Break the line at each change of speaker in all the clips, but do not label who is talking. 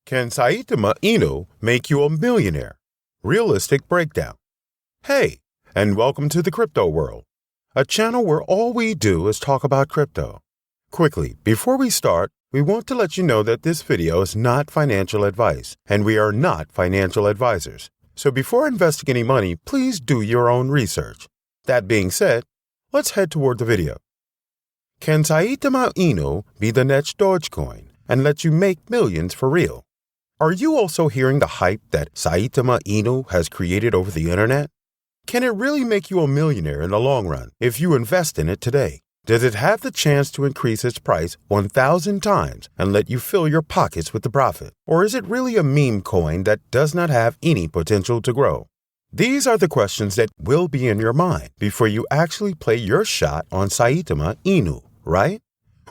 Can Saitama INU make you a millionaire? Realistic breakdown. Hey, and welcome to the crypto world, a channel where all we do is talk about crypto. Quickly, before we start, we want to let you know that this video is not financial advice, and we are not financial advisors. So before investing any money, please do your own research. That being said, let's head toward the video. Can Saitama INU be the next Dogecoin and let you make millions for real? Are you also hearing the hype that Saitama INU has created over the internet? Can it really make you a millionaire in the long run if you invest in it today? Does it have the chance to increase its price 1,000 times and let you fill your pockets with the profit? Or is it really a meme coin that does not have any potential to grow? These are the questions that will be in your mind before you actually play your shot on Saitama INU, right?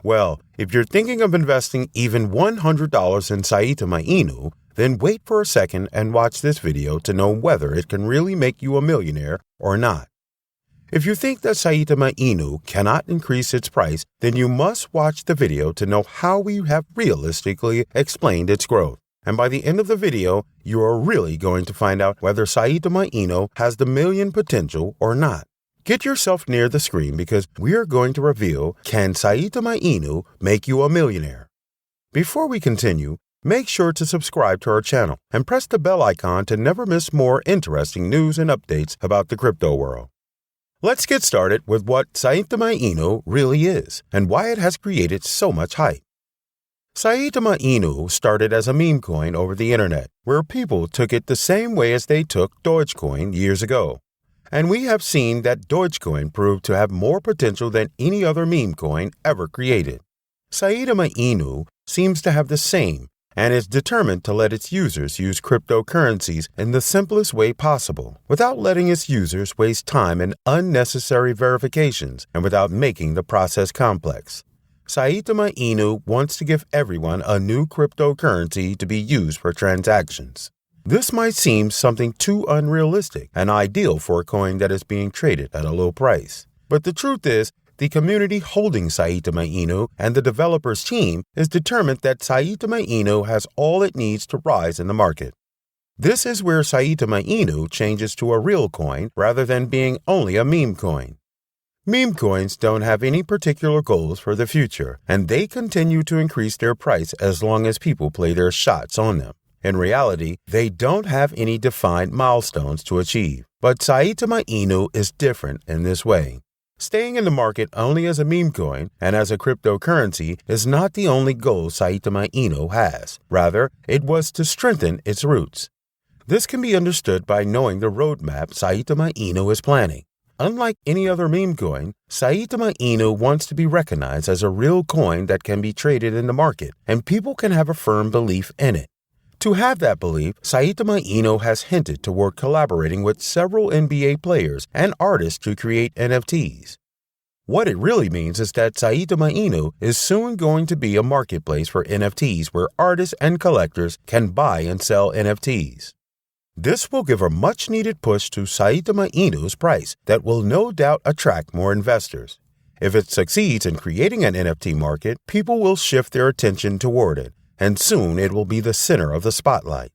Well, if you're thinking of investing even $100 in Saitama INU, then wait for a second and watch this video to know whether it can really make you a millionaire or not. If you think that Saitama INU cannot increase its price, then you must watch the video to know how we have realistically explained its growth. And by the end of the video, you are really going to find out whether Saitama INU has the million potential or not. Get yourself near the screen because we are going to reveal, can Saitama INU make you a millionaire? Before we continue, make sure to subscribe to our channel and press the bell icon to never miss more interesting news and updates about the crypto world. Let's get started with what Saitama INU really is and why it has created so much hype. Saitama INU started as a meme coin over the internet, where people took it the same way as they took Dogecoin years ago. And we have seen that Dogecoin proved to have more potential than any other meme coin ever created. Saitama INU seems to have the same and is determined to let its users use cryptocurrencies in the simplest way possible, without letting its users waste time in unnecessary verifications and without making the process complex. Saitama INU wants to give everyone a new cryptocurrency to be used for transactions. This might seem something too unrealistic and ideal for a coin that is being traded at a low price. But the truth is, the community holding Saitama INU and the developers team is determined that Saitama INU has all it needs to rise in the market. This is where Saitama INU changes to a real coin rather than being only a meme coin. Meme coins don't have any particular goals for the future, and they continue to increase their price as long as people play their shots on them. In reality, they don't have any defined milestones to achieve. But Saitama INU is different in this way. Staying in the market only as a meme coin and as a cryptocurrency is not the only goal Saitama INU has. Rather, it was to strengthen its roots. This can be understood by knowing the roadmap Saitama INU is planning. Unlike any other meme coin, Saitama INU wants to be recognized as a real coin that can be traded in the market, and people can have a firm belief in it. To have that belief, Saitama INU has hinted toward collaborating with several NBA players and artists to create NFTs. What it really means is that Saitama INU is soon going to be a marketplace for NFTs where artists and collectors can buy and sell NFTs. This will give a much-needed push to Saitama INU's price that will no doubt attract more investors. If it succeeds in creating an NFT market, people will shift their attention toward it, and soon it will be the center of the spotlight.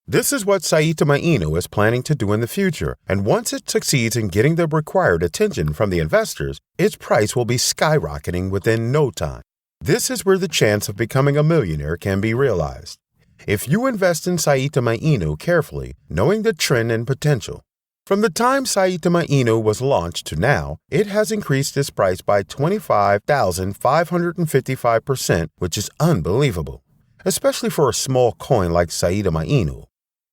This is what Saitama INU is planning to do in the future, and once it succeeds in getting the required attention from the investors, its price will be skyrocketing within no time. This is where the chance of becoming a millionaire can be realized. If you invest in Saitama INU carefully, knowing the trend and potential. From the time Saitama INU was launched to now, it has increased its price by 25,555%, which is unbelievable, especially for a small coin like Saitama INU.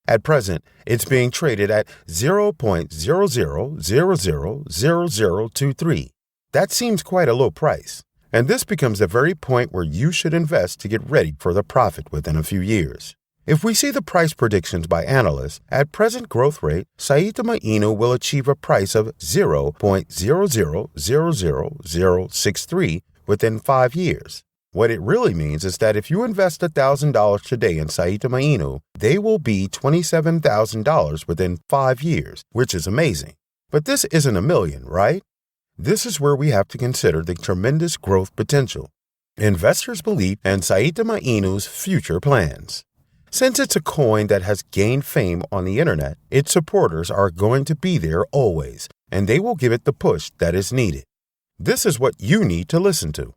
At present, it's being traded at 0.00000023. That seems quite a low price. And this becomes the very point where you should invest to get ready for the profit within a few years. If we see the price predictions by analysts, at present growth rate, Saitama INU will achieve a price of 0.0000063 within 5 years. What it really means is that if you invest $1,000 today in Saitama INU, they will be $27,000 within 5 years, which is amazing. But this isn't a million, right? This is where we have to consider the tremendous growth potential. Investors believe in Saitama INU's future plans. Since it's a coin that has gained fame on the internet, its supporters are going to be there always, and they will give it the push that is needed. This is what you need to listen to.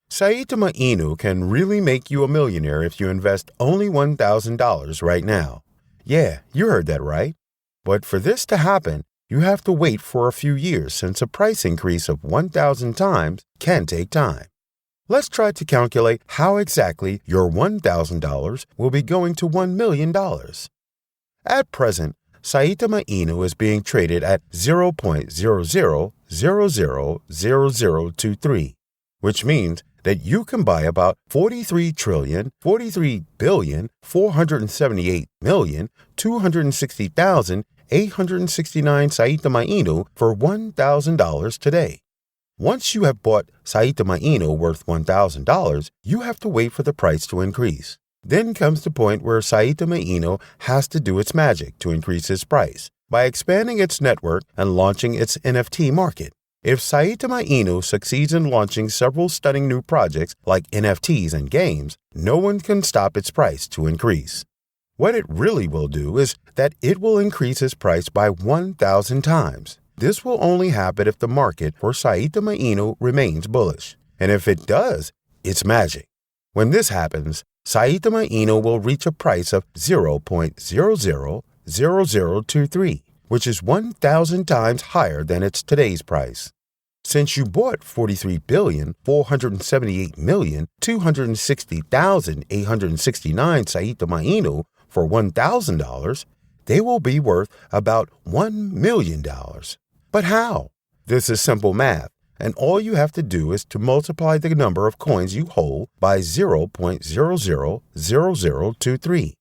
Saitama INU can really make you a millionaire if you invest only $1,000 right now. Yeah, you heard that right. But for this to happen, you have to wait for a few years since a price increase of 1,000 times can take time. Let's try to calculate how exactly your $1,000 will be going to $1 million. At present, Saitama INU is being traded at 0.00000023, which means that you can buy about 43,478,260,869 Saitama INU for $1,000 today. Once you have bought Saitama INU worth $1,000, you have to wait for the price to increase. Then comes the point where Saitama INU has to do its magic to increase its price by expanding its network and launching its NFT market. If Saitama INU succeeds in launching several stunning new projects like NFTs and games, no one can stop its price to increase. What it really will do is that it will increase its price by 1,000 times. This will only happen if the market for Saitama INU remains bullish. And if it does, it's magic. When this happens, Saitama INU will reach a price of 0.000023, which is 1,000 times higher than its today's price. Since you bought 43,478,260,869 Saitama INU for $1,000, they will be worth about $1 million. But how? This is simple math, and all you have to do is to multiply the number of coins you hold by 0.000023.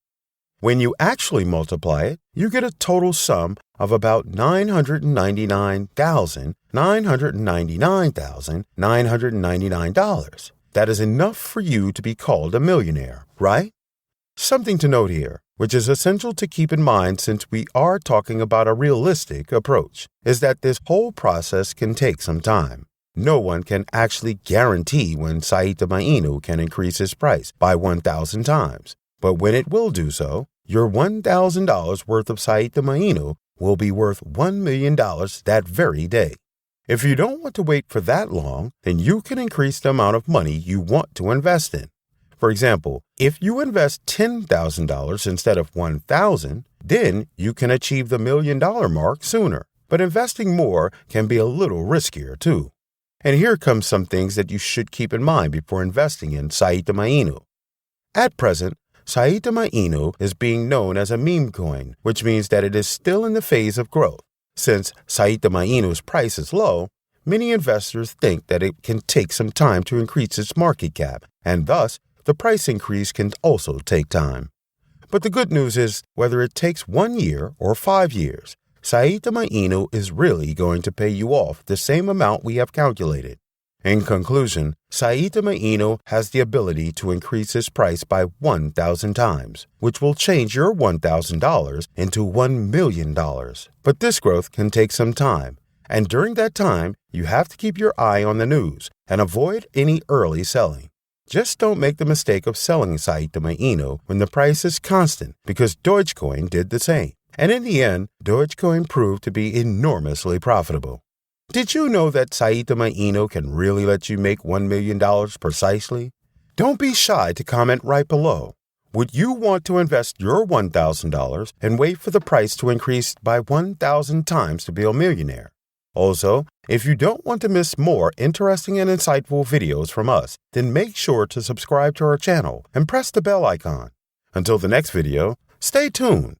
When you actually multiply it, you get a total sum of about $999,999,999. That is enough for you to be called a millionaire, right? Something to note here, which is essential to keep in mind since we are talking about a realistic approach, is that this whole process can take some time. No one can actually guarantee when Saitama INU can increase its price by 1,000 times. But when it will do so, your $1,000 worth of Saitama INU will be worth $1 million that very day. If you don't want to wait for that long, then you can increase the amount of money you want to invest in. For example, if you invest $10,000 instead of $1,000, then you can achieve the $1 million mark sooner. But investing more can be a little riskier too. And here comes some things that you should keep in mind before investing in Saitama INU. At present, Saitama INU is being known as a meme coin, which means that it is still in the phase of growth. Since Saitama INU's price is low, many investors think that it can take some time to increase its market cap, and thus the price increase can also take time. But the good news is, whether it takes 1 year or 5 years, Saitama INU is really going to pay you off the same amount we have calculated. In conclusion, Saitama INU has the ability to increase its price by 1,000 times, which will change your $1,000 into $1 million. But this growth can take some time, and during that time, you have to keep your eye on the news and avoid any early selling. Just don't make the mistake of selling Saitama INU when the price is constant, because Dogecoin did the same. And in the end, Dogecoin proved to be enormously profitable. Did you know that Saitama INU can really let you make $1 million precisely? Don't be shy to comment right below. Would you want to invest your $1,000 and wait for the price to increase by 1,000 times to be a millionaire? Also, if you don't want to miss more interesting and insightful videos from us, then make sure to subscribe to our channel and press the bell icon. Until the next video, stay tuned.